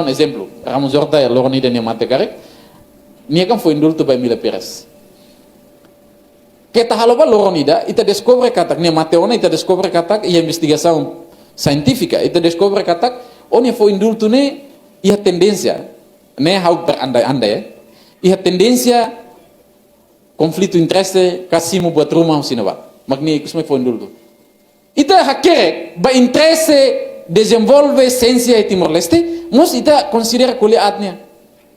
Un exemplo, Ramos Horta e Loroni de Mate Karek, nia kan foi indulto by Mila Pires. Kita haloba Loronida, ita descobre katak nia Mateona, ita descobre katak ia investigação científica, ita descobre katak onia foi indulto ne ia tendência, ne hau berandai-andai, ia tendência conflito interesse kasimo buat rumah sinawa. Magni kusme foi indulto. Ita hakere ba interesse desenvolve ciência e Timor-Leste, mas ita considera kuliahnya,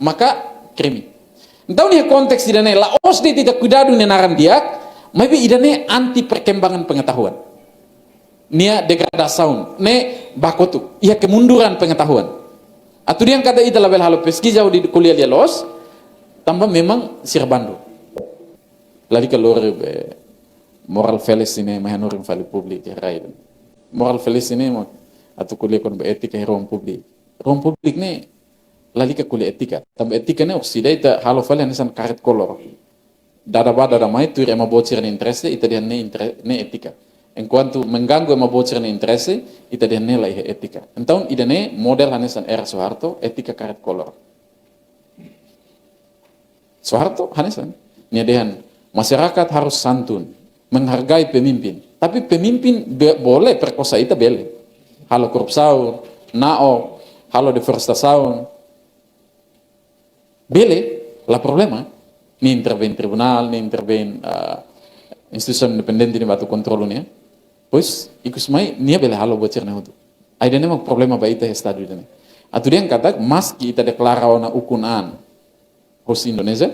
maka crime. Então, nesse konteks idane, laos dia tidak cuidado nenaran dia, maybe idane anti perkembangan pengetahuan. Nia degradasi, ne bakotu, ia kemunduran pengetahuan. Atau dia kata ita label halo pesquisa di kuliah dia los, tambah memang sirbando. Lagi kalau moral fallacy ini mahanurin value publik ya rai. Moral fallacy ini atau kuliah kon etika ruang publik ne lali ke kuliah etika tambah etika ne oksida ita halo fale nesan karet kolor dada mai tu ema bocir ne interesse ita dia ne etika enquanto mengganggu ema bocir ne interesse ita dia ne lai etika então ida ne model hanesan era Soeharto etika karet kolor Soeharto hanesan nia dehan masyarakat harus santun menghargai pemimpin tapi pemimpin boleh perkosa ita bele halo korupsaun, nao, halo deforestasaun. Bele, la problema, ni intervém tribunal, ni intervém instituição independente ni batu kontrol ni, pois ikus mai nia bele halo bocor na hutu. Aida ne problema ba ita estado ita ne. Atu dia kata maski ita deklara ona ukunan hos Indonesia,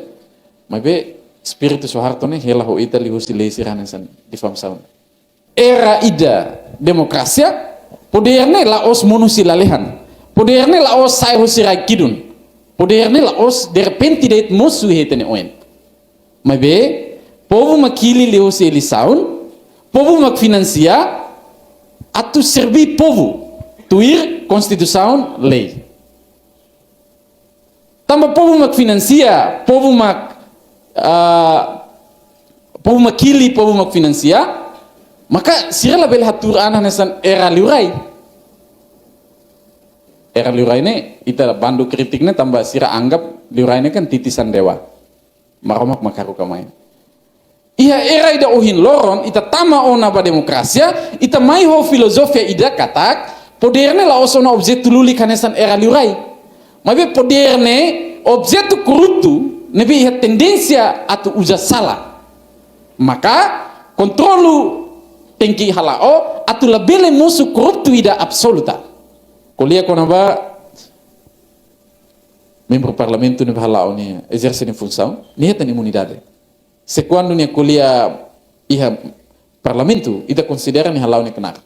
mai be spiritu Soeharto ne hela ho ita li hosi lesi ranesan di famsaun. Era ida demokrasia poderne laos monusi lalehan. Poderne laos sai hosirai kidun. Poderne laos de repente det mosu hetene oen. Mas be, povo makili leos elisaun, povo mak financia, atu servi povo, tuir konstitusaun lei. Tamba povo mak financia, povo makili, povo mak financia, maka sira label hatur anah nesan era liurai. Era liurai ne ita bandu kritiknya tambah sira anggap liurai ne kan titisan dewa. Maromak makaru kamai. Ia era ida uhin loron ita tama ona ba demokrasia, ita mai ho filosofia ida katak poderne la osona objek tululi kanesan era liurai. Mabe poderne objek tu kurutu nebe ia tendensia atau uja salah. Maka kontrolu tengki halao atau lebih musuh koruptu ida absoluta. Kuliah konaba membro parlamento ne halao ni exerce ni função ni tem imunidade. Se quando ni kuliah iha parlamento ida considera ni halao ni kenar.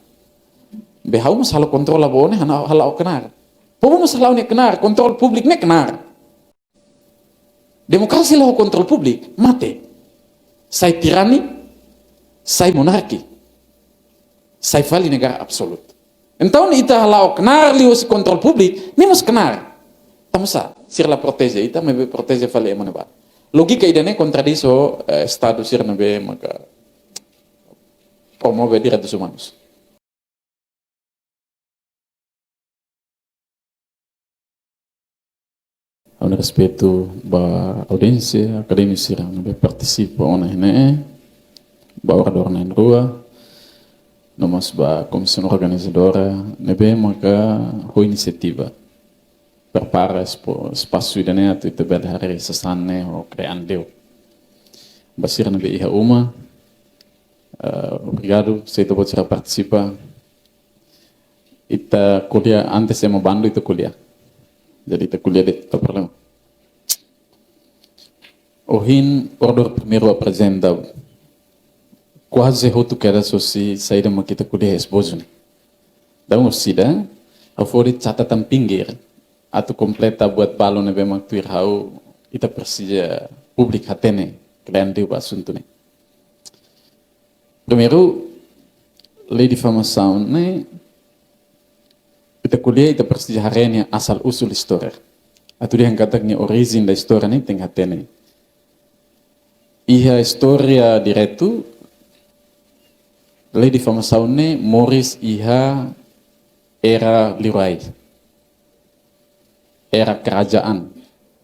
Behau mas halo kontrol abone halao kenar. Povo mas halao ni kenar, kontrol publik ni kenar. Demokrasi lah kontrol publik mate. Sai tirani, sai monarki. Sai fali negara absolut. Então ita halau kenar lius kontrol publik, ni mus kenar. Tamusa sirla protege ita mebe protege fali emane ba. Logika idane contradiso estado sir nabe maka promove direitos humanos. Un respeito ba audiência acadêmica nabe participa ona hene ba orador na rua. Nós ba comissão organizadora nebe maka ho inisiativa prepara espaço idaneto itu bel hari sesane ho krean deu basir nebe iha uma obrigado saya tu bocira participa ita kuliah antes saya mau bandu itu kuliah jadi ita kuliah de tak problema ohin order primeiro apresenta quase hotu kera sosi saída makita kuliah esposo ni. Dalam sida, afori catatan pinggir atau kompleta buat balon nebe maktuir hau ita persija publik hatene kalian deu basuntu ni. Primeiro, lei difamação ne ita kuliah ita persija harenya asal usul história. Atau dia kataknya origin da história ni teng hatene. Iha história direto lei difamação ne Morris iha era liurai. era kerajaan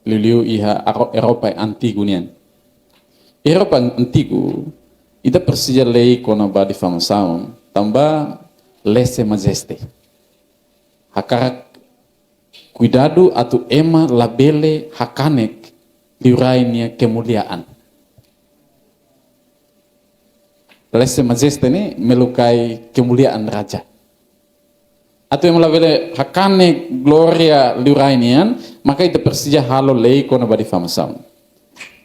liu iha Eropa antigunian. Eropa antigo ita persija lei kona ba di famasaun tamba lese majeste. Hakarak cuidado atau ema labele hakanek liurainya kemuliaan. Lese majeste ini melukai kemuliaan raja. Atau yang labele hakanek gloria liurainian maka itu persija halo lei kona ba di famasaun.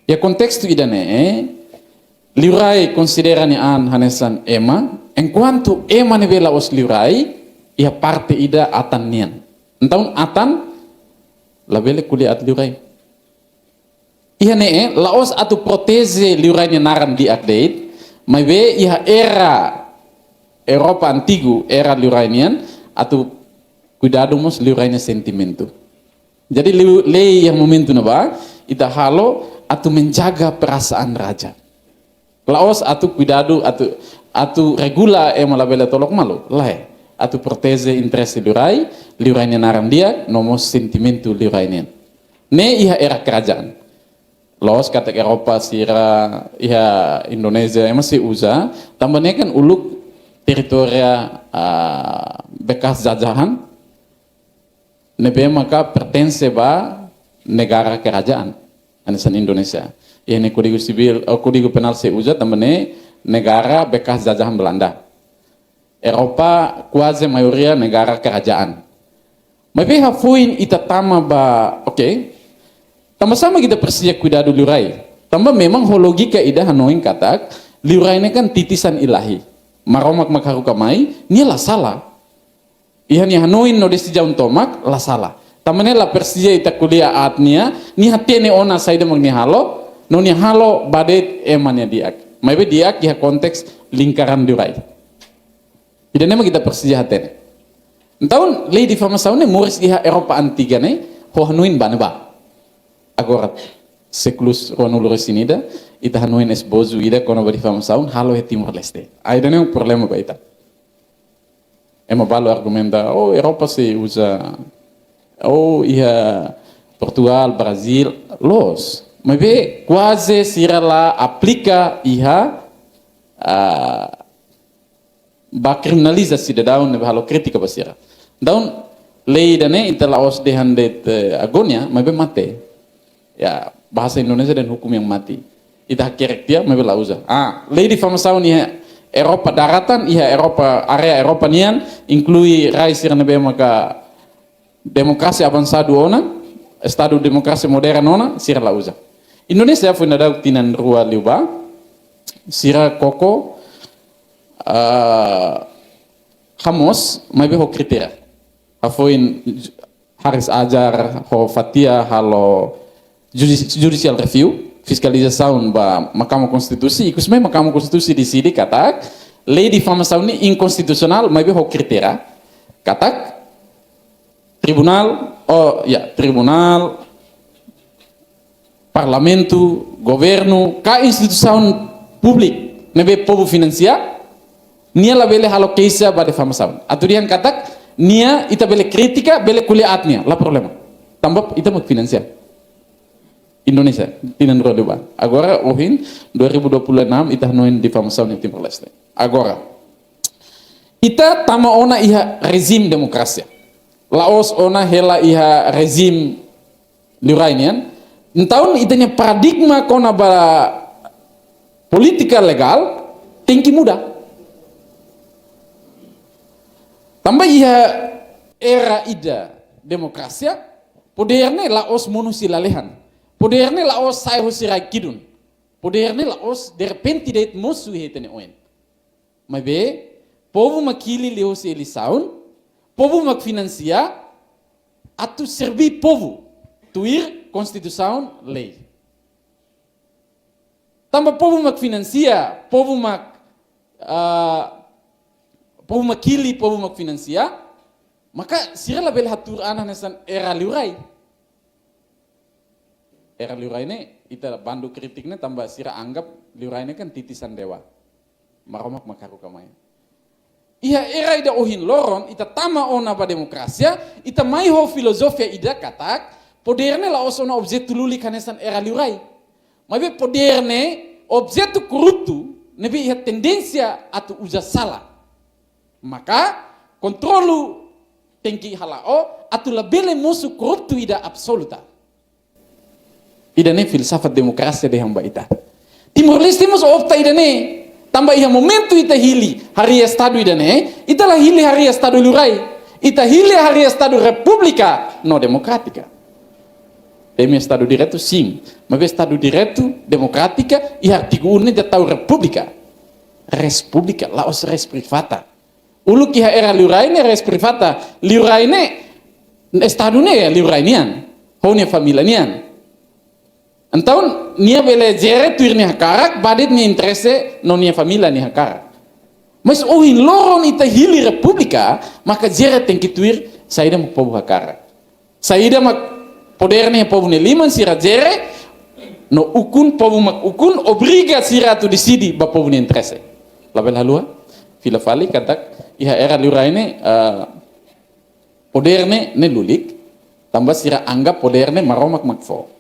Ya konteks tu idane liurai considerani an hanesan ema enquanto ema ne vela os liurai ia parte ida atan nian. Então atan labele kuliah at liurai. Ia ne laos atu proteze liurai ne naran di update, mai be ia era Eropa antigo era liurai nian atu cuidado mos liurai ne sentimento. Jadi lei yang momentu na ba ita halo atau menjaga perasaan raja. Laos atau cuidado atau regula malabela tolok malu lah atau proteze interesse liurai nya naran dia nomos sentimento liurai nya ne iha era kerajaan. Laos kata Eropa sira iha Indonesia masih uza tambahnya kan uluk teritoria bekas jajahan nebe maka pertense ba negara kerajaan anisan Indonesia. Ini kodigo sibil, kodigo penal seuja tambahnya negara bekas jajahan Belanda. Eropa kuasa mayoria negara kerajaan. Tapi hafuin ita tama ba, oke. Tambah sama kita persia cuidado liurai. Tambah memang logika ida hanoin katak, liurai ini kan titisan ilahi. Maromak makaru kamai, ini lah salah. Ihan yang hanoin no desi jaun tomak lah salah. Tamane la persia ita kuliah atnia, ni hatene ona saida magni halo, no ni halo badet emannya diak. Maybe diak ya konteks lingkaran diurai. Tidak nema kita persija hatene. Tahun lei di famasaune moris iha Eropa antiga ne, ho hanuin baneba. Agora seklus ronulu resinida, ita hanuin esbozu ida kono ba di famasaun halo he Timor Leste. Aida ne problema ba ita. Ema balo argumenta, oh Eropa se usa ia Portugal, Brasil, los. Mas quase sira lá aplica iha ba criminaliza cidadão ne halo kritika basira. Então lei dane ita laos dehandet agonia, mas mate. Ya bahasa Indonesia dan hukum yang mati. Ita kerek dia mas lauza. Lei di famasaun iha Eropa daratan, iha Eropa area Eropa nian inclui rai sira ne maka demokrasi avançado ona, estado demokrasi modern ona, sira la usa. Indonesia foi nadau tinan rua liuba, sira koko, hamos, mai be ho kriteria. Hafoin Haris Ajar, ho fatia halo judicial review, fiscalização ba Mahkamah Konstitusi, ikus mai Mahkamah Konstitusi decide katak, lei di famasaun ni inconstitucional, mai be ho kriteria, katak tribunal, tribunal, parlamento, governo, ka instituição publik, nebe povo financiar, nia la bele halo keisa ba de famasaun. Aturian katak, nia ita bele kritika, bele kuliah atnia, la problema. Tambah ita mau financiar. Indonesia, tinan roda. Agora, ohin 2026 ita noin di famasaun di Timor Leste. Agora, ita tama ona iha rezim demokrasi. Laos ona hela iha rezim liurainian. Entahun itanya paradigma kona ba politika legal tinggi muda. Tambah iha era ida demokrasia, poderne laos monusilalehan. Poderne laos sai hosirai kidun. Poderne laos de repente det musuh hetene oen. Mabe povo makili leos elisaun. Povo mak financia atu servi povo tuir konstitusaun lei. Tambah povo mak financia, povo makili, povo mak financia, maka sira label hatur anah nesan era liurai. Era liurai ne ita bandu kritiknya tambah sira anggap liurai ne kan titisan dewa. Maromak makaru kamaya. Iha era ida ohin loron, ita tama ona ba demokrasia, ita mai ho filosofia ida katak, poderne la osona objek tululi kanesan era liurai. Mabe poderne objek tu kurutu, nebe iha tendensia atu uja salah. Maka kontrolu tengki halao atu labele musuh koruptu ida absoluta. Ida ne filsafat demokrasi de hamba ita. Timor Leste musuh opta ida ne. Tambah iha momentu ita hili hari estado ida ne, ita lah hili hari estado lurai. Ita hili hari estado republika no demokratika. Demi estado direto sim, mas estado direto demokratika e artigo 1 da tal republika. Respublika, laos res privata. Ulu ki era lurai ne res privata, lurai ne estado ne lurai nian, hone família nian. Então, nia bele jere tuir nia karak, badit nia interesse no nia família nia karak. Mas ohin loron ita hili republika, maka jere tengki tuir saida mak pobu karak. Saida mak poder nia pobu ne liman sira jere, no ukun pobu mak ukun obriga sira tu disidi ba pobu ne interesse. Label halua, fila fali katak iha era luraine poder ne lulik, tambah sira anggap poder ne maromak makfo.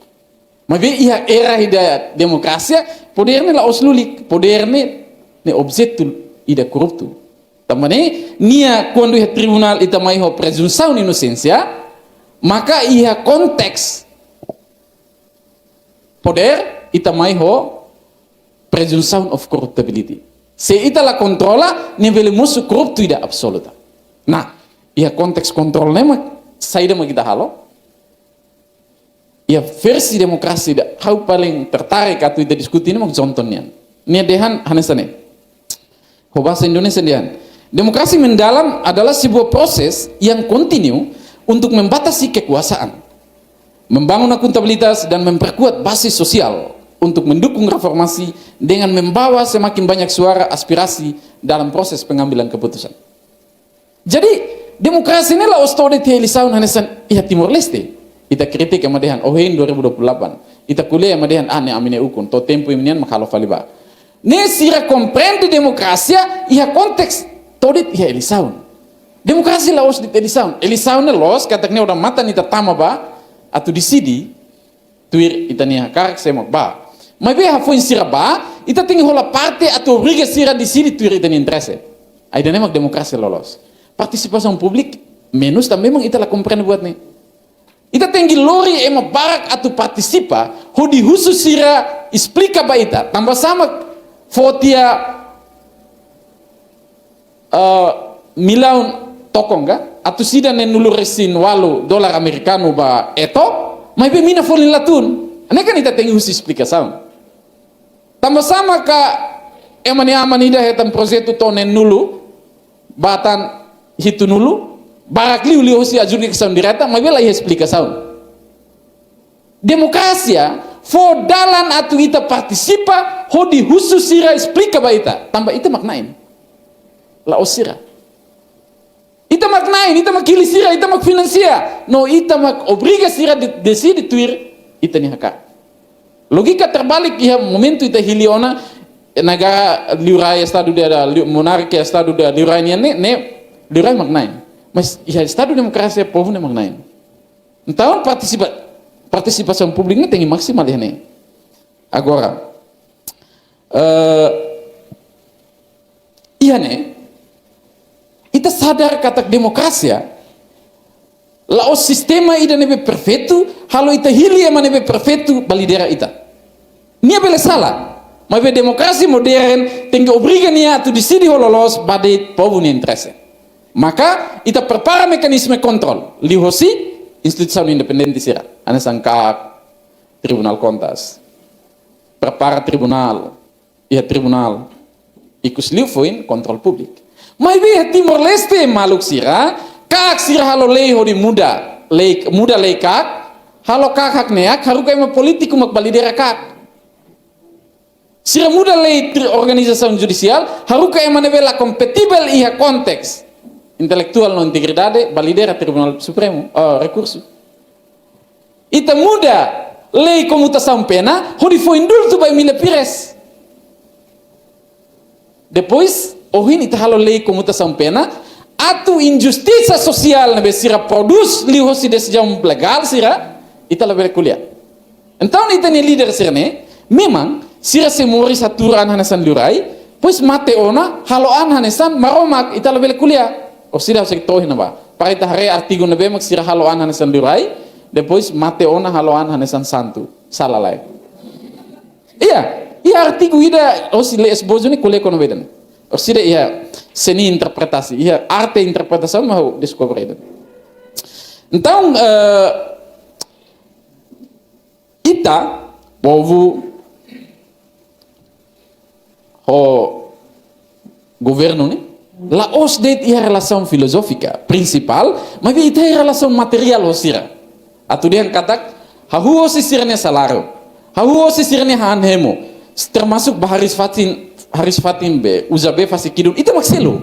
Mas iha era ida demokrasia, poder ne la oslulik, poder ne objektu ida koruptu. Tamane nia quando iha tribunal ita mai ho presunção de inocência, maka iha konteks poder ita mai ho presumption of corruptibility. Se ita la controla, nivele musuh koruptu ida absoluta. Nah, iha konteks kontrol nema saida magita halo. Ya versi demokrasi da hau paling tertarik atau ita diskuti ini mak contohnya. Nia dehan hanesane. Ho bahasa Indonesia dehan. Demokrasi mendalam adalah sebuah proses yang kontinu untuk membatasi kekuasaan, membangun akuntabilitas dan memperkuat basis sosial untuk mendukung reformasi dengan membawa semakin banyak suara aspirasi dalam proses pengambilan keputusan. Jadi demokrasi ini lah ostode telisaun hanesan iha Timor Leste. Ita kritik yang madehan ohin 2028. Ita kuliah yang madehan ane amine ukun to tempo imian makalo faliba. Ne sira komprende demokrasia iha konteks todit iha elisaun. Demokrasi la os dit elisaun. Elisaun ne los katakne udah mata nita tama ba atau disidi tuir ita nia karak semak ba. Mas be hafoin sira ba ita tinggi hola parte atau riga sira disidi tuir ita ni interesse. Aida nemak demokrasi lolos. Partisipasi publik menus tak memang ita la komprende buat nih. Ita tinggi lori ema barak atau partisipa, hodi khusus sira explica ba ita, tambah sama fotia milaun tokong ga, atau sida nenulu resin walu dolar amerikano ba eto, mai be mina folin latun, ane kan ita tinggi khusus explica sound. Tambah sama ka emani amani ida hetan prosesu to nenulu, batan hitu nulu, barak liu liu si ajuri kesaun direta, mai bela explicação. Demokrasia for dalan atu ita partisipa, hodi khusus sira explica ba ita, tambah ita maknain. La osira. Ita maknain, ita makili sira, ita mak finansia. No ita mak obriga sira decide tuir ita ni haka. Logika terbalik iha momentu ita hiliona negara liurai estado da monarquia estado da liurai ne liurai maknain. Mas ya estado demokrasi povo ne magnain. Então participação pública tem maksimal ini. Agora iya ne ita sadar kata demokrasi la o sistema ida nebe perfeito halo ita hili ema nebe perfeito balidera ita. Nia bele salah. Mas be demokrasi modern tem que obriga nia tu decidi hololos bade povo ne interesse. Maka ita prepara mekanisme kontrol lihosi institusi independen sira ane sangka tribunal kontas prepara tribunal ikus liu foin kontrol publik mai be Timor Leste maluk sira kak sira halo lei hodi muda lei kak halo kak hak neak haru kai politiku mak balidera kak sira muda lei organisasi judicial haru kai manebela kompatibel iha konteks intelektual non integridade balidera Tribunal Supremo recurso. Ita muda lei comutação pena hodi foi indulto by Mila Pires. Depois ohin ita halo lei comutação pena, atu injustiça social na sira produz li hosi decisão legal sira, ita lebih kuliah. Então ita ni leader sirne, memang sira se mori saturan hanesan lurai, pois mate ona haloan hanesan maromak ita lebih kuliah. O sira se tohin ba. Para ita hare artigo na bemak sira haloan hanesan lurai, depois mate ona haloan hanesan santu, salalai. Iya artigo ida osile esbozo ni kuliah kono bedan. Osile iya seni interpretasi, iya arte interpretasi mau descobrir. Então ita povo o governo né la os det ia relação filosófica principal, mas ita ia relação material osira. Atu dia katak hahu osi sirne salário, hahu osi sirne hanhemo, termasuk baharis fatin be uzabe fasikidun ita makselo.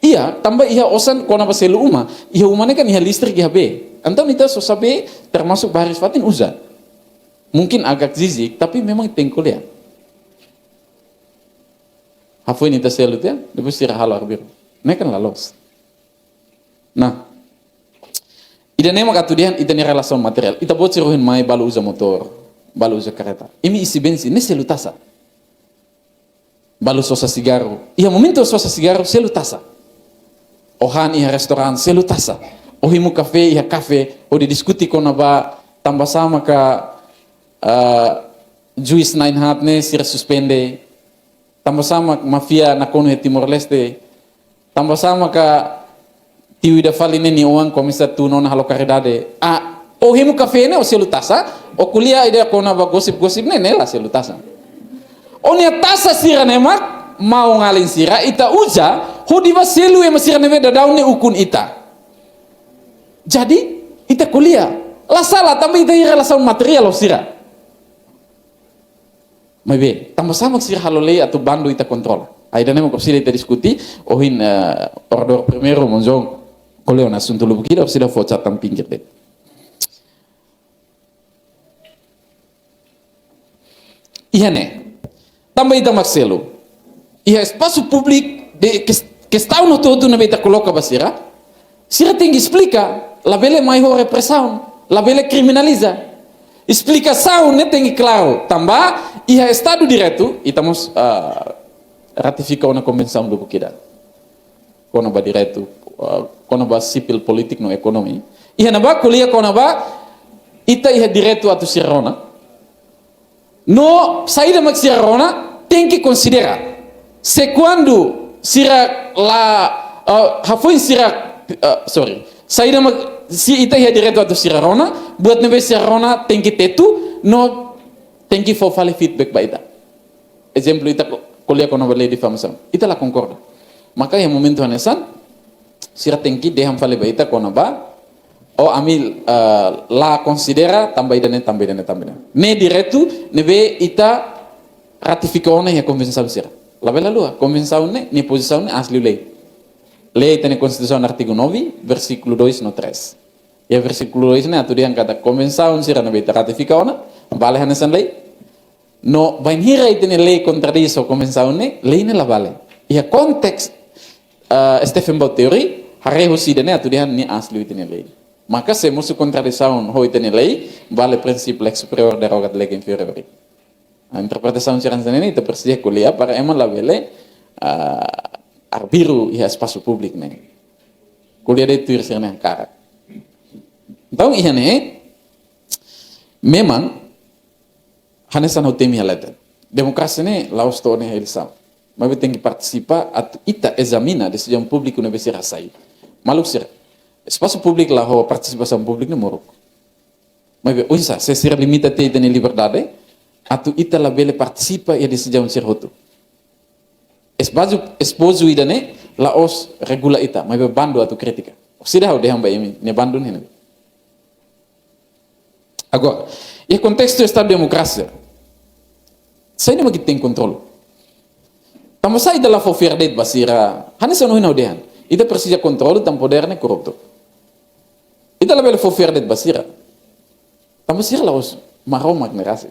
Iya, tambah iya osan kona baselu uma, iya umane kan iya listrik iya be. Antam ita so sabe termasuk baharis fatin uza. Mungkin agak zizik, tapi memang tengkol ya. Hafu ini terselu ya, depois sira halo arbir. Nekan lalos. Nah, ida nema katudian ida ni relação material. Ita bot sirohin mai balu uza motor, balu uza kereta. Imi isi bensin, ne selu tasa. Balu sosa sigaro. Iya momento sosa sigaro selu tasa. Ohan iya restoran selu tasa. Ohimu kafe iya kafe. O didiskuti kona ba tambah sama ka juiz nine hat ne sira suspende. Tambah sama mafia na kono Timor Leste. Tambah sama ka tiwi da faline ni uang komisa tuno na halo karidade. Ohimu kafe ne o selu tasa. O kuliah ida kona ba gosip-gosip ne la selu tasa. Onia tasa sira nemak mau ngalin sira ita uja hodi baselu yang masira neve daun ne ukun ita. Jadi ita kuliah la salah tambah ita ira relação material sira. Mabe tambah sama sira halolei atau bandu ita kontrol. Aida nemo kopsira ita diskuti ohin ordor primero monjong koleo na suntulu bukida sira focha tam pinggir de. Iya ne. Tambah ita makselo. Iya espaço público de que está no todo na beta coloca basira. Sira tem que explicar, la bele maior repressão, la bele criminaliza. Explicação né tem que claro. Tambah ia estado direto, estamos ratificar uma convenção do Bukida. Kono ba direto, kono ba sipil politik no ekonomi. Ia na ba kuliah kono ba ita ia direto atu sirona. No saída mak sirona tem que considerar se quando sira la hafuin sira saída mak si ita ia direto atu sirona buat nebe sirona tem que tetu no tem que fale feedback ba ita. Exemplo ita kuliah kono ba lei difamação. Ita la concorda. Maka yang momento hanesan sira tem que deham fale ba ita kono ba o amil la considera tambah idane. Ne direto nebe ita ratificou ne a convenção sira. La bela lua, convenção ne posição ne asli lei. Lei tem Constituição artigo 9, versículo 2 no 3. E versículo 2 ne atu diang kata convenção sira nebe ita ratificou na vale hanesan lei. No vai hira itene lei contradiz o convenção ne lei ne la vale. E a konteks Stephen Bow teori hare husida ne atu diang ni asli itene lei. Maka se musu contradição ho itene lei vale princípio lex superior derogat leg inferior. A interpretação siransan ini terpersia kuliah para emang la vele arbiru ia espaço público ne. Kuliah de tuir sirne angkara. Então ia ne memang hanesan hotemi halata. Demokrasi ne laos to ne helsa. Mas tem que participar at ita examina decisão pública no besi rasai. Maluk sir. Espaço público lá ho participação pública no morok. Mas uisa se sir limita te de liberdade atu ita la bele participa e decisão sir hotu. Esposo ida ne laos regula ita, mas bando atu kritika. Sida ho deham ba emi ne bando ne. Agora, e contexto do Estado de democracia. Sai nem tem controle. Tamo sai da la foferdade basira. Hanes não hina odehan. Ita precisa controle tam poder ne corrupto. Ita la bele foferdade basira. Tamo sir laos maromak ne rasi.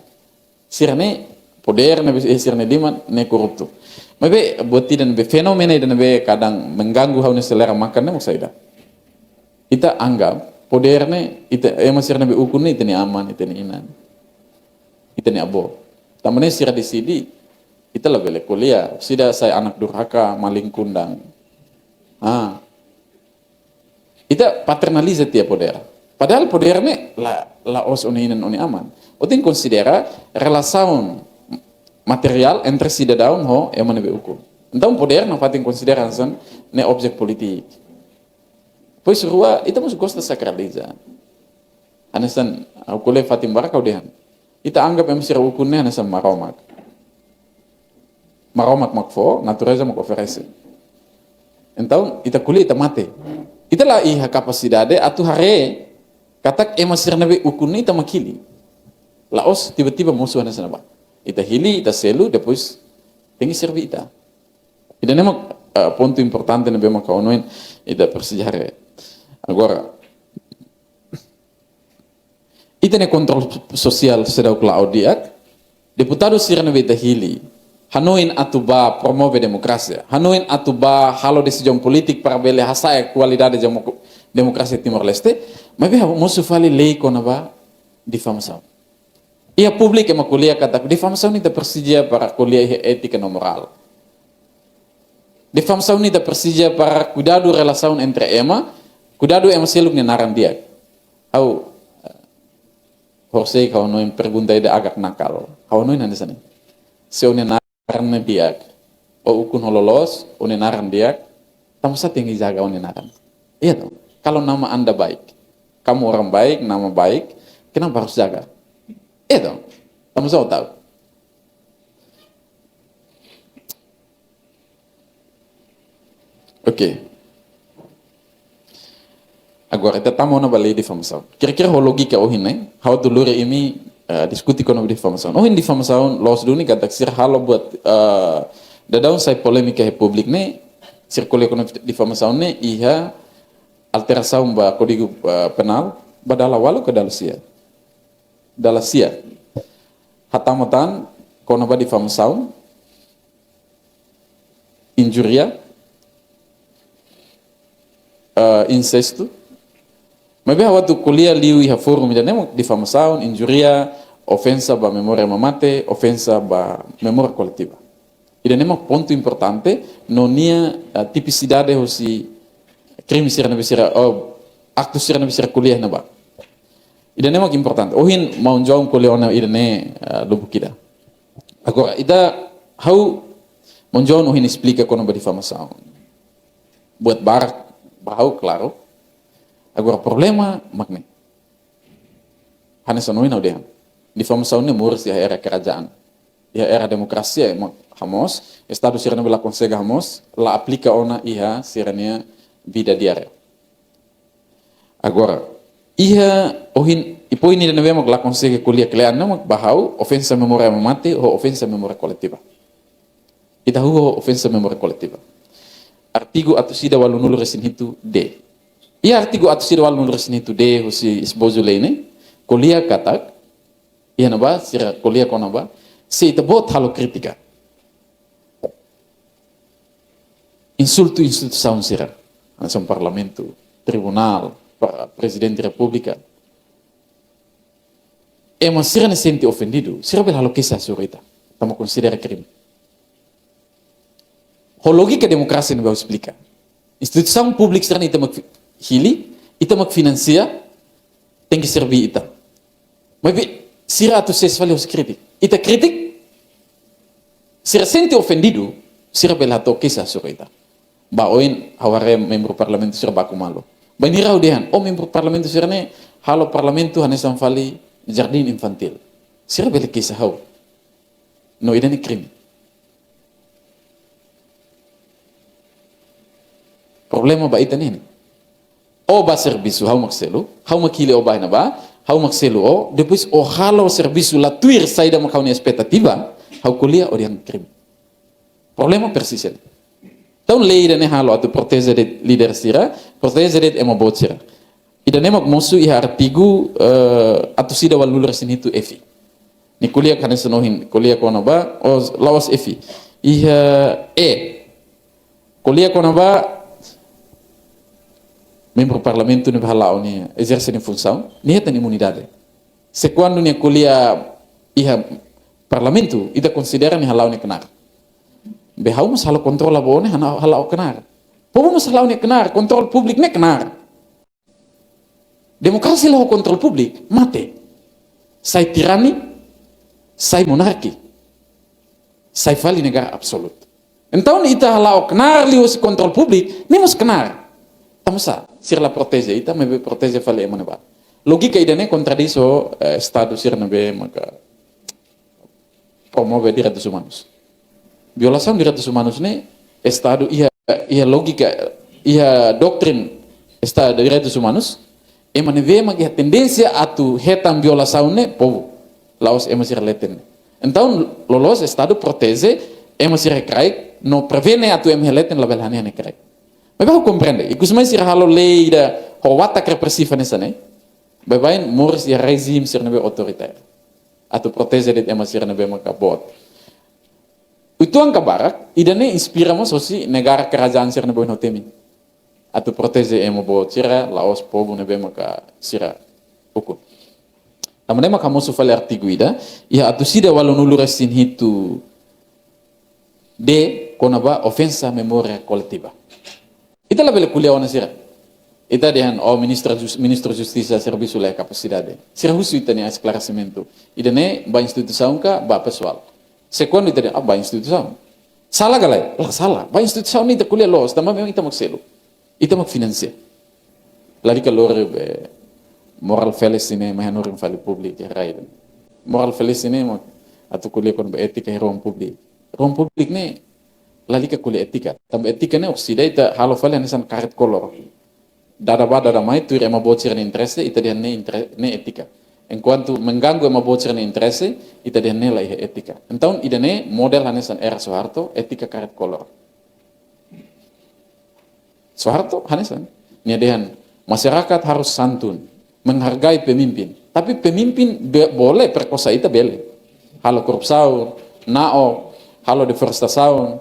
Sirane poder na isir na diman ne korupto. Mabe buat tidak be fenomena dan be kadang mengganggu haune selera makan na maksida. Ita anggap poder ne ita masir na be ukun ne ita ni aman ita ni inan. Ita ni abo. Tamane sira di sidi ita lah bele kuliah. Sida saya anak durhaka maling kundang. Ita paternalize tia poder. Padahal poder ne la os uninan uni aman. Otin considera relação material entre cidadão ho e mane be uku. Então poder não faz em consideração ne objek politik. Pois rua ita mus gosta sakraliza. Anasan au kole fatim baraka udehan. Ita anggap em sira ukunne anasan maromak. Maromak makfo, natureza mak oferece. Então ita kuli ita mate. Ita lah iha kapasidade atu hare katak emasir nabe ukunni ita makili. Laos tiba-tiba musuh anasan apa? Ita hili, ita selu, depois tengi servi ita. Ida nemak ponto importante nabe makaunoin ita persejahre. Agora ita ne kontrol sosial sedau claudiak deputado sir nabe ita hili. Hanoin atuba promove demokrasi. Hanoin atuba halo decisão politik para bele hasaya kualidade de demokrasi Timor Leste. Mas bem, musuh fali lei konaba difamação. Ia publik ema kuliah kata difamação ni da persija para kuliah etika no moral. Difamação ni da persija para cuidado relação entre ema, cuidado ema seluk ni naran dia. Au Jose kau noin pergunta ida agak nakal. Kau noin nanda sana. Seu ni naran dia. O ukun hololos, une naran dia. Tamu sa tinggi jaga une naran. Iya tuh. Kalau nama Anda baik, kamu orang baik, nama baik, kenapa harus jaga? Itu, kamu tahu. Oke. Agora kita tamu na balai difamação. Kira-kira logika ohin né? How to lure ini diskuti kono difamação. Ohin difamação los duni kata sir halo buat dadau sai polemika republik né, circulei kono difamação né iha alteração ba kodigo penal badala walu ke dalasia. Dalasia. Hatamatan kono ba difamação injuria incesto. Mas bem, waktu kuliah liu iha forum ida nemo difamação, injuria, ofensa ba memória mamate, ofensa ba memória coletiva. Ida nemo ponto importante, nonia tipicidade hosi crime sira na bisira aktu sira na bisira kuliah na ba. Ida nemo importante. Ohin mau jauh kuliah na ida ne lubuk ida. Agora ida how mau jauh ohin explica kono ba difamação. Buat bahau claro. Agora problema makne. Hanya sanoin audian. Difamação ne murus ya era kerajaan. Ya era demokrasia hamos, estado sirane bela konsega hamos, la aplica ona iha sirania vida diária. Agora, iha ohin ipoin ni na vemos la konsega kuliah klean na bahau ofensa memória mamate ou ofensa memória coletiva. Ita huo ofensa memória coletiva. Artigo atusida walu nulu resin hitu D. Ia artigo atusida walu nulu resin hitu D husi esbozo lene, kuliah katak, ia naba sira kuliah konaba, se ita bot halo kritika. Insulto instituição sira, nação parlamento, tribunal, presidente da república. Mas sira ne sente ofendido, sira bel halo kisah surita, tamo considera crime. A lógica demokrasi não vai explicar. Instituição pública será ita maghili, ita magfinancia, tem que servir ita. Mas sira atu ses valeu kritik. Ita kritik, sira sente ofendido, sira bel hato kisah surita. Ba oin haware membro parlamento sira baku malo. Ba ni rau dehan, membro parlamento sira ne halo parlamento hanesan fali jardim infantil. Sira bel kisah hau. No ida ni crime. Problema ba ita nini? O ba serviço hau makselu, hau makili o ba na ba, hau makselu o, depois o halo serviço la tuir saída makau ni expectativa, hau kuliah o yang crime. Problema persisten. Então lei ida ne halo atu protege de líder sira, protege de emo bot sira. Ida ne mak mosu iha artigo atu sida wal nulir sin hitu efi. ni kuliah kan senohin kuliah kona ba o lawas efi kuliah kona ba membro parlamento ni bahala ni exerce ni função ni heta imunidade se quando ni kuliah parlamento ida considera ni halau ni kenar behau mas halau kontrol abone halau kenar povo mas halau ni kenar kontrol publik ni kenar demokrasi lahu kontrol publik mate sai tirani sai monarki sai fali negara absolut então ita halau kenar liu si kontrol publik ni mas kenar tamasa sir la protege ita me protege fali emane ba logika idane contradiso estado sir nabe maka promove direitos humanos violação de direitos humanos ne estado ia logika ia doktrin estado de direitos humanos emane ve maka tendência atu hetam violação ne povo laos emasir leten então lolos estado protege emasir crai no prevene atu emheleten la belhane ne crai mas vai compreender e costumai sir halo lei da howata repressiva nessa ne vai moris e regime sir nebe autoritaire atu protege det emasir nebe maka bot itu ang kabarak idane inspira mo sosi negara kerajaan sir nebe no temi atu protege emo bot sira laos povo nebe maka sira hukum tamane maka mo su fale artigo ida ia atu sida walo nulu resin hitu de konaba ofensa memoria coletiva ita la bele kuliah wana sira ita dehan ministro justiça serviço le capacidade sira husu ita ni esclarecimento ida ne ba instituição ka ba pessoal segundo ita de ba instituição salah galai la salah ba instituição ni ita kuliah los tama memang ita makselo ita mak financia lari ka lor moral felis ini mahanor in fali publik ya rai moral felis ini mak atu kuliah kon etika ruang publik ne lali ka kuliah etika tam etika ne oksida ita halo fali anisan karet kolor dada mai tu ema bocir ne interesse ita dia ne etika enquanto mengganggu ema bocir ne interesse ita dia ne lai etika então ida ne model anisan era Soeharto etika karet kolor Soeharto anisan nia dehan masyarakat harus santun menghargai pemimpin tapi pemimpin boleh perkosa ita bele halo korupsaun nao halo deforestasaun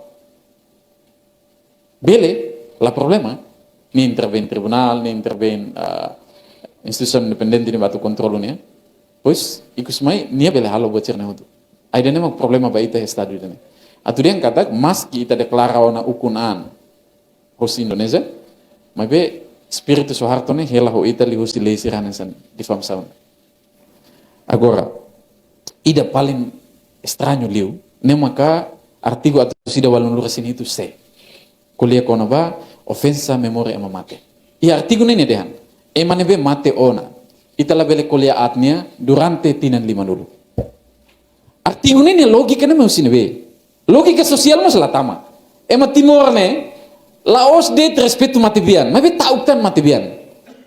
bele la problema ni intervém tribunal ni intervém instituição independente ni batu kontrol ni pois ikus mai nia bele halo bocir na hutu ai dene mak problema ba ita estado dene atu dia kata maski ita deklara ona ukunan hos Indonesia mai be spiritu Soeharto ni hela ho ita li hosi leisiran san di famsaun agora ida paling estranho liu ne maka artigo atu sida walun lurasin itu se kuliah kono ba ofensa memoria ema mate i artigo ne dehan emane be mate ona ita la bele kuliah atnia durante tinan lima dulu artigo ne logika ne meusine be logika sosial mas latama ema timor ne laos de respeito mate bian mas be tautan mate bian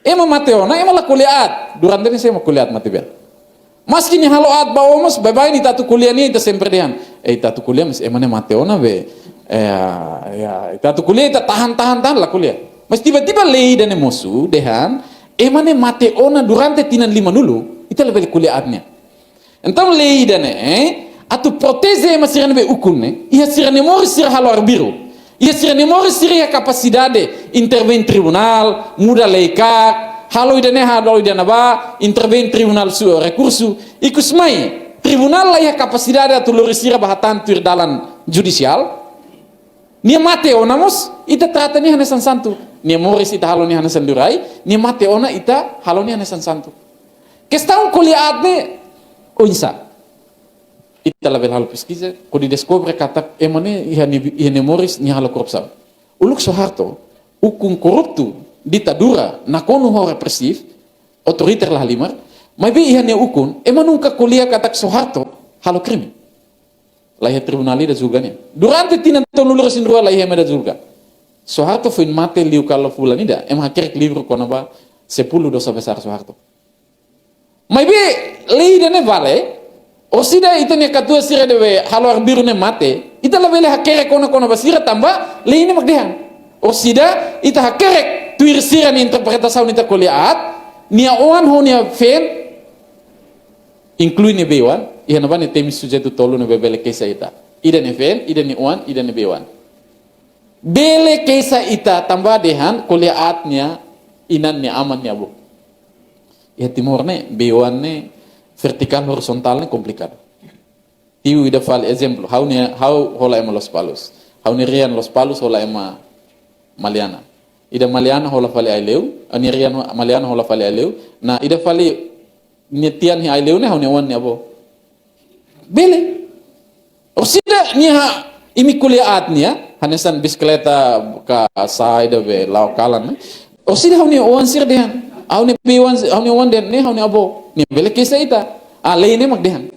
ema mate ona ema la kuliah at durante ne sema kuliah mate bian maski ni halo at bawo mas bye ni tatu kuliah ni ita sempre dehan tatu kuliah mas emane mate ona be tatu kuliah ita tahan la kuliah mas tiba-tiba lei dan emosu dehan emane mate ona durante tinan lima dulu ita lebih kuliah atnya então lei dan atu protege mas sirane be ukun ne ia sirane mori sir halo arbiru ia sirane mori sir ya capacidade intervém tribunal muda leika halo idane halo idana ba intervém tribunal su recurso ikus mai tribunal la ya capacidade atu lorisira bahatan tur dalan judicial nia mate ona mos ita trata ni hanesan santu nia moris ita halo ni hanesan durai nia mate ona ita halo ni hanesan santu questão kuliah ne oinsa ita la halo pesquisa ko di descobre kata emane ihane moris ni halo korupsa uluk Soeharto ukun koruptu ditadura nakonu ho represif otoriter lah limar mai be ihane ukun emanungka kuliah kata Soeharto halo krimi lahir tribunali da juga nih durante tinan tonu lurasin rua lahir da juga Soeharto foi mate liu kalau fulan ida emang akhir livro kono ba 10 dosa besar Soeharto mai be lei dane vale osida itu ne katua sira de halo arbiru ne mate ita la vele hakere kono basira tamba lei ne magdehan osida ita hakere tuir sira ni interpretação ita kuliah nia oan ho nia fen inclui ne bewan iya na bani temi sujetu tolu ne bebele kesa ita. Ida ne fen, ida ne uan, ida ne bewan. Bele kesa ita tambah dehan kuliaatnya inan ne aman ne abu. Ya timur ne bewan ne vertikal horizontal ne komplikado. Tiu ida fal exemplo, how hola ema Los Palos. How ne rian Los Palos hola ema Maliana. Ida Maliana hola fali aileu, ani rian Maliana hola fali aileu. Na ida fali netian hi aileu ne how ne wan ne abo. Bele. Orsida niha imi kuliaat niya, hanesan bisikleta ka saida be laukalan. Orsida how ne wan sir dehan. How ne bewan, how ne wan den ne how ne abo. Ni bele kesa ita. Leine magdehan.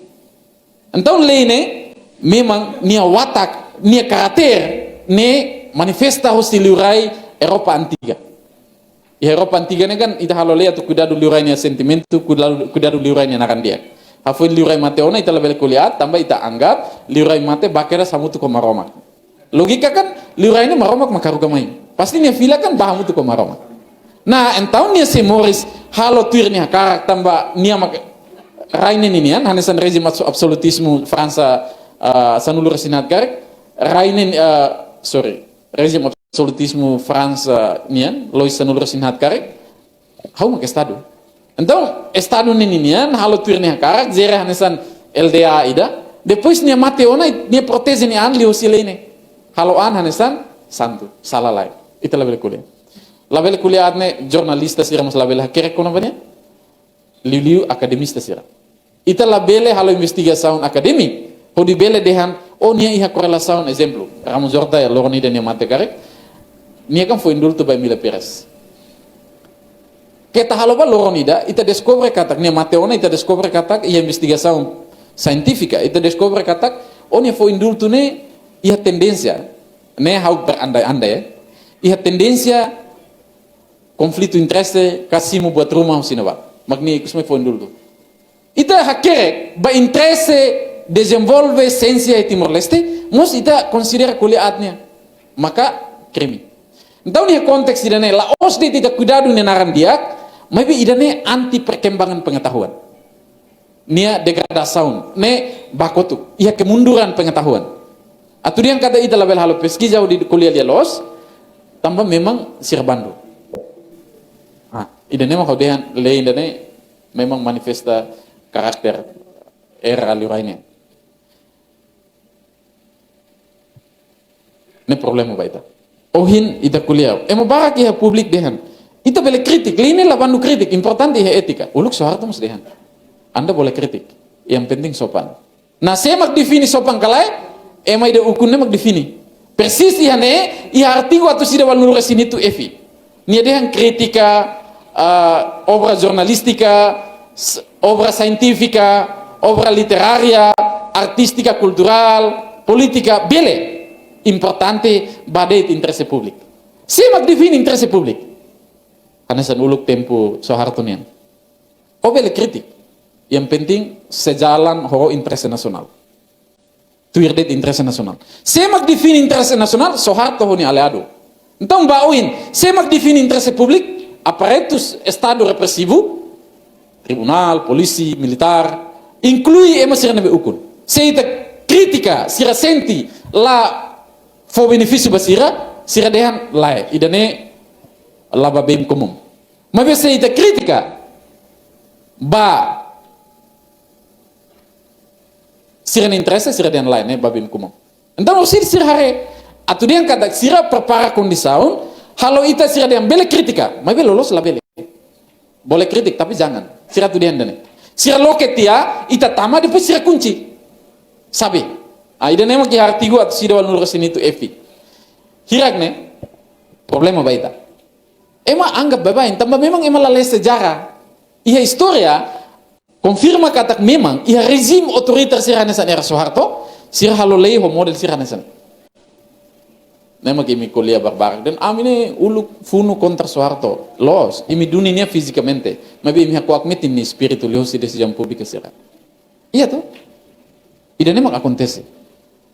Então leine memang nia watak, nia karakter ne manifesta hosti liurai Eropa antiga. Eropa antiga ne kan ita halolea tu cuidado liurai nia sentimentu, cuidado liurai nia narandia. Hafoi liurai mate ona ita label kuliah, tambah ita anggap liurai mate bakera samutu ko maromak. Logika kan liurai ne maromak makaruga mai. Pasti nia fila kan bahamu tu ko maromak. Nah, entau nia semoris halo tuir nia karak tambah nia Rainen ini kan, hanesan rezim absolutisme Fransa sanulur sinat karek, Rainen rezim absolutisme Fransa nian, lois sanulur sinat karek, hau mak estado. Então, estado nian, halo tuir nih karek, zere hanesan LDA ida, depois nia mateona nia protese nian liu silene, halo an hanesan santu, salalai, itu label kuliah. Label kuliah ne jurnalista siramos label hakerek kono banya, liu akademista sirah. Ita labele halo investigasaun akademik, ho di bele dehan, oh nia iha korelasaun exemplo. Ramos Horta ya loroni dan nia mate karek, nia kan foi indulto by Mila Perez. Kita halo ba loroni da, ita descobre katak nia mate ona, ita descobre katak iha investigasaun científica, ita descobre katak, oh nia foi indulto ne iha tendencia, ne hau berandai-andai, iha tendencia konflik interesse kasimu buat rumah sinaba. Magni kusme foi indulto. Ita hakere ba interesse desenvolve ciência e Timor-Leste, mas ita considera kuliahnya, maka krimi. Então nih konteks idane la os de tidak cuidado ne narandiak, maybe idane anti perkembangan pengetahuan. Nia degradasaun, ne bakotu, ia kemunduran pengetahuan. Atu dia kata ita label halo pesquisa di kuliah dia los, tambah memang sirbando. Idane mah kau dehan le idane memang manifesta karakter era liurainya. Ini problema ba ita. Ohin ita kuliah. Emo barak iha publik dehan. Ita boleh kritik. Ini lah bandu kritik. Importante iha etika. Uluk Soeharto mas dehan. Anda boleh kritik. Yang penting sopan. Nah saya mak defini sopan kalai. Ema ida ukunnya mak defini. Persis iha ne. Iha artigo atau sida wal nulis ini tu evi. Nia dehan kritika, obra jurnalistika, obra científica, obra literaria, artística, cultural, política, bele. Importante badai interesse publik. Simak defini interesse publik. Karena san uluk tempo Soeharto nian. Oh bele kritik. Yang penting sejalan ho interesse nasional. Tuirdet interesse nasional. Simak defini interesse nasional Soeharto ho ni aliado. Então bauin, simak defini interesse publik, aparatus estado represivo, tribunal, polisi, militar, inclui ema sira nebe ukun. Seita kritika sira senti la fo benefício basira sira dehan lae idane laba bem comum. Mas seita kritika ba sira interesse sira dehan lae ne ba bem comum. Então sira hare atu dia kata sira prepara kondisaun halo ita sira dehan bele kritika, mas lolos la bele. Boleh kritik tapi jangan. Sira tu dia ndane. Sira loket dia ita tama depois sira kunci. Sabi. Ida nema ki artigo at sira wal nurus ini tu efi. Hirak ne problema baita. Ema anggap babain tambah memang ema lalai sejarah. Ia historia konfirma katak memang ia rezim otoriter sira nesan era Soeharto sira halolei ho model sira nesan. Nema ki mi kuliah barbarak dan amine uluk funu kontra Soeharto los imi dunia fisicamente mabi imi haku akmetin ni spiritu lihosi decisão pública sira. Iya tuh. Ida memang acontece.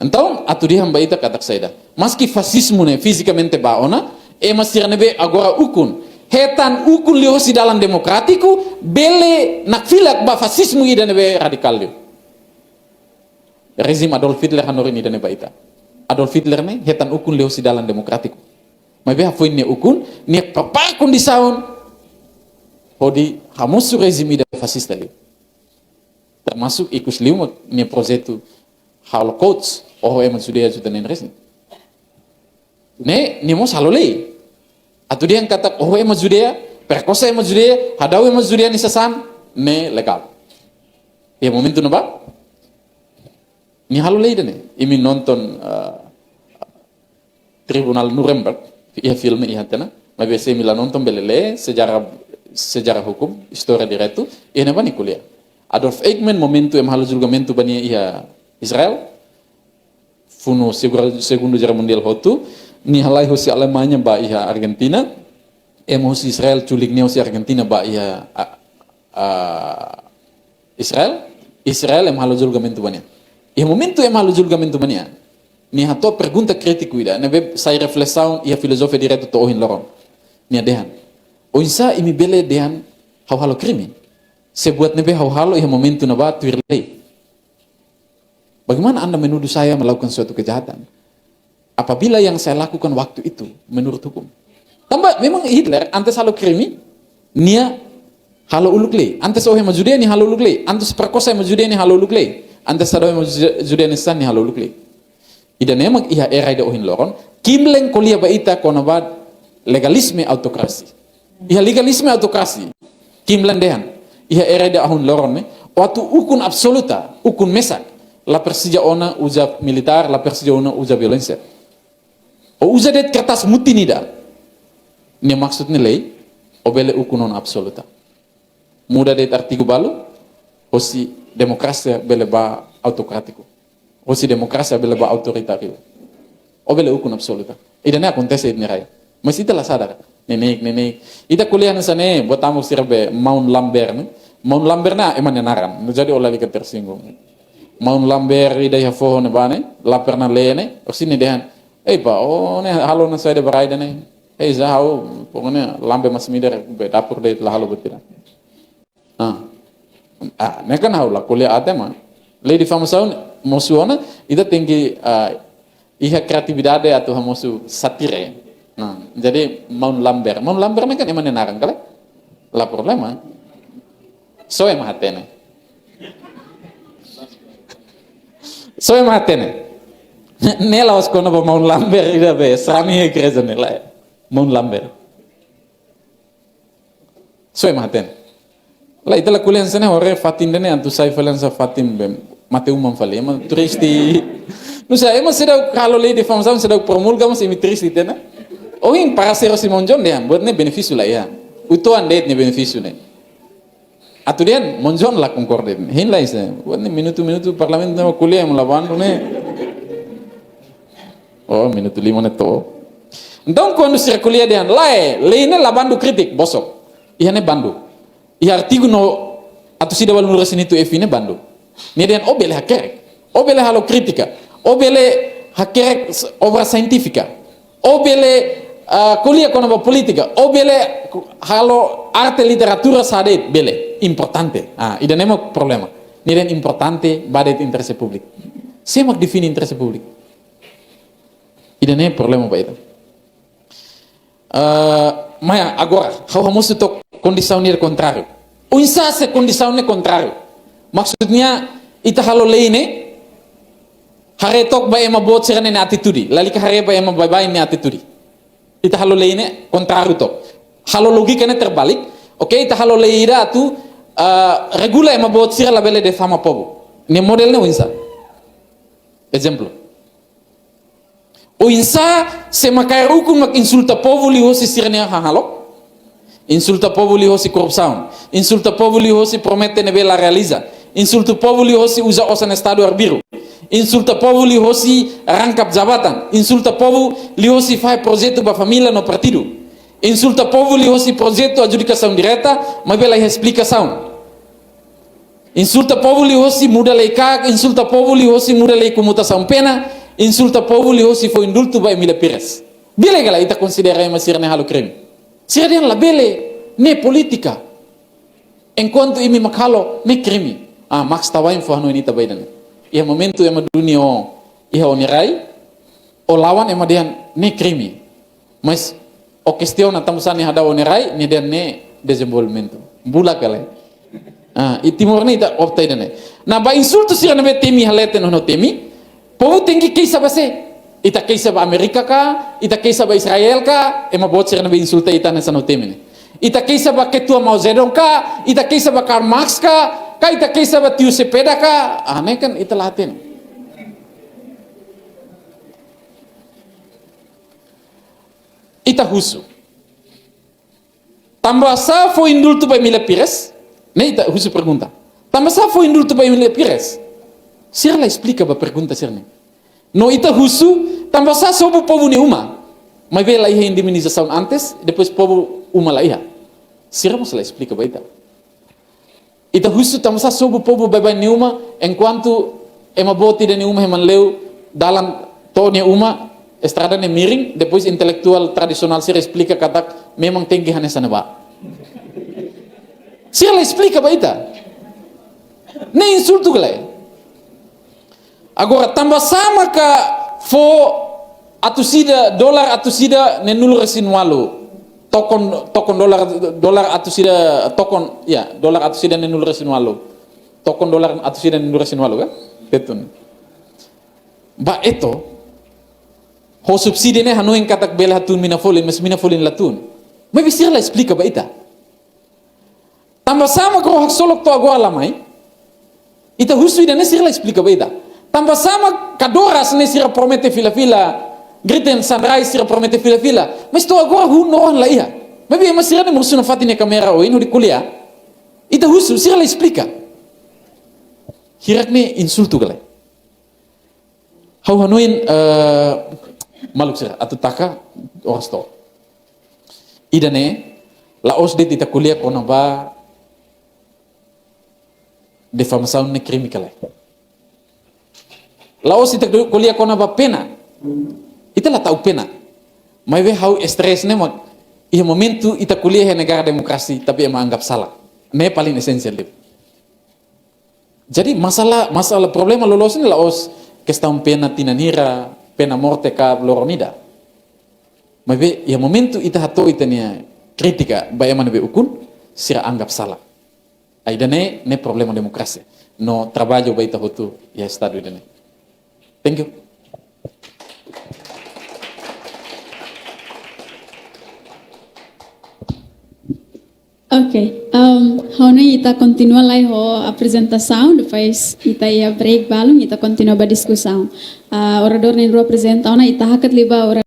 Então, atu dia hamba ita katak saida. Maski fasismo ne fisicamente baona, ema sira nebe agora ukun. Hetan ukun lihosi dalam demokratiku, bele nak filak ba fasismo ida nebe radikal liu. rezim Adolf Hitler hanorin idane baita. Adolf Hitler ne hetan ukun leo si dalan demokratiku. Mai be hafoin ne ukun ne papa kondisaun hodi hamusu rezim ida fasista leo. Termasuk ikus liu ne projeto Holocaust oh eman sudah nen rezim. Ne mos halole. Atau dia yang kata oh eman sudah perkosa eman sudah hadau eman sudah ni sasan ne legal. Ya momentu napa? Ni halole ide imi nonton Tribunal Nuremberg ia film ia tena mabe se mila nonton belele sejarah hukum historia diretu ia napa ni kuliah Adolf Eichmann momentu em halu julgamento bani ia Israel funo segundo guerra mundial hotu ni halai hosi Alemanya ba ia Argentina em hosi Israel culik ni hosi Argentina ba ia Israel em halu julgamento bani ia momento em halu julgamento bani ni hato pergunta kritiku ida nebe sai reflexão ia filosofia direto to ohin loron ni adehan o insa imi bele dehan halo krimi sebuat nebe halo ia momento na ba tuirlei. Bagaimana Anda menuduh saya melakukan suatu kejahatan apabila yang saya lakukan waktu itu menurut hukum? Tambah memang Hitler antes halo krimi nia halo ulukle antes ohe majudia ni halo ulukle antes perkosa majudia ni halo ulukle antes sadawe majudia ni san ni halo ulukle. Ida nemak iha era ida ohin loron kimleng kolia baita konabad legalisme autokrasi iha legalisme autokrasi kimlen dehan iha era ida ahun loron ne waktu ukun absoluta ukun mesak la persija ona uja militar la persija ona uja violensia o uja det kertas mutinida ne maksudnya lei obele ukun on absoluta muda det artigo balu osi demokrasia bele ba autokratiku osi demokrasia bele ba autoritario obele ukun absoluta ida ne acontece idne raya mas ita la sadar nenek ita kuliah nasane botamu sirbe Mount Lambert na eman naran jadi olali ke tersinggung Mount Lambert ida ya fo ne bane la perna lene osine dehan ba oh ne halo na saya de baraida ne za hau pokoknya lambe mas mider be dapur de la halo betira ne kan hau la kuliah atema lady famosaun mosuona ida tinggi iha kreatividade atau hamosu satire. Nah, jadi Mount Lambert ne kan emang narang kale la problema so em hatene ne la was kono ba Mount Lambert ida be sami he krezane la Mount Lambert so em hatene la ita la kuliah sene hore fatin dene antu sai falan sa fatim bem Mateu manfali ema tristi não sei ema será kalau lei de famsaun será promulgamos emi tristi tena oin para ser Simon John dia buat ne benefício lah ya utuan det ne benefício ne atudian monjon la concorde hin la isa buat ne minuto parlamento na kuliah melawan ne minuto 5 neto então quando se kuliah dia lei ne labando kritik bosok ia ne bandu ia artigo no atu sida wal nulis ini tu efine bandu Nidian obele hakerek, obele halo kritika, obele hakerek obra científica, obele kuliah kono politika, obele halo arte literatura sadet bele importante. Ida nemo problema. Nidian importante badet interesse publik. Semak defini interesse publik. Ida nemo problema ba itu. Maya agora, how hamusu to condição ir contrário. O insase condição ne contrário. Maksudnya ita halo leine haretok ba ema bot serane na atitude lali ka hare ba ema bye ni atitude ita halo leine kontrario to halo logika ne terbalik ita halo leira tu regula ema bot sira la bele de fama povo ne model ne winsa exemplo o insa se makai hukum mak insulta povo li hosi sirane halo insulta povo li hosi corrupção insulta povo li hosi promete ne bela realiza insulta povo li hosi usa osa no estado arbiro insulta povo li hosi rangkap jabatan insulta povo li hosi faz projeto ba família no partido insulta povo li hosi projeto adjudicação direta mas bela explicação insulta povo li hosi muda lei kak insulta povo li hosi muda lei comutação pena insulta povo li hosi foi indulto ba Emília Pires bele gala ita considera masir ne halo crime sira la bele ne politica enquanto imi makalo ne crime Max tawain fo hanu ini tabaidan ia momento ema dunia iha onirai o lawan ema dia ne crime mas o questão na tamusan ni hada onirai ni dia ne desenvolvimento bula kale e timor ne ita opta ida ne na ba insulto sira na temi halete no temi povo tengi keisa base ita keisa ba Amerika ka ita keisa ba Israel ka ema bot sira na insulta ita na sano temi ne ita keisa ba ketua Mao Zedong ka ita keisa ba Karl Marx ka ita keisa ba Tiu Sepeda ka ane kan ita latin ita husu tambah sa foi indulto by Mila Pires ne ita husu pergunta tambah sa foi indulto by Mila Pires sir la explica ba pergunta sir ne no ita husu tambah sa sobo povo ni uma mas vê lá a indemnização antes depois povo uma lá ia sir mas la explica ba ita husu tambah sa sobo povo by ni uma enquanto ema boti de ni uma heman leu dalam tonya uma estrada ne miring, depois intelektual tradisional sir explica katak memang tinggi hanya sana ba. Sir la explica ba ita. Ne insulto gale. Agora tambah sama ka fo atusida dolar atusida ne nulu resinwalu. Tokon dolar atusida tokon ya dolar atusida ne nulu resinwalu. Tokon dolar atusida ne nulu resinwalu kan? Betun. Ba eto ho subsidi ne hanu yang katak bela hatun minafolin mas minafolin latun may bisir la explica ba ita tambah sama ko hak solok to agora lamai ita husu ida ne sir la explica ba ita tambah sama kadoras ne sir promete fila-fila griten sunrise sir promete fila-fila mas to agora hu noran la ia may mas sir ne musu na fatine kamera o ino di kuliah ita husu sir la explica hirak ne insultu gale hau hanuin maluk sira atu taka oras to idane laos de tita kuliah kona ba defamação ne crime kale laos tita kuliah kona ba pena ita la tau pena mas ve how stress ne mak ia momento ita kuliah he negara demokrasi tapi ema anggap salah ne paling esensial deh jadi masalah problema lolos ni laos questão pena tinanira pena morte ka loronida mas be ya momento ita hato itania kritika ba emane be ukun sira anggap salah aidane ne problema demokrasi no trabalho ba ita hotu ya estado idane thank you. Ok, hona ita continua lá a apresentação, depois ita ia break balung, ita continua a discussão. Orador nem apresenta, ona ita hakat liba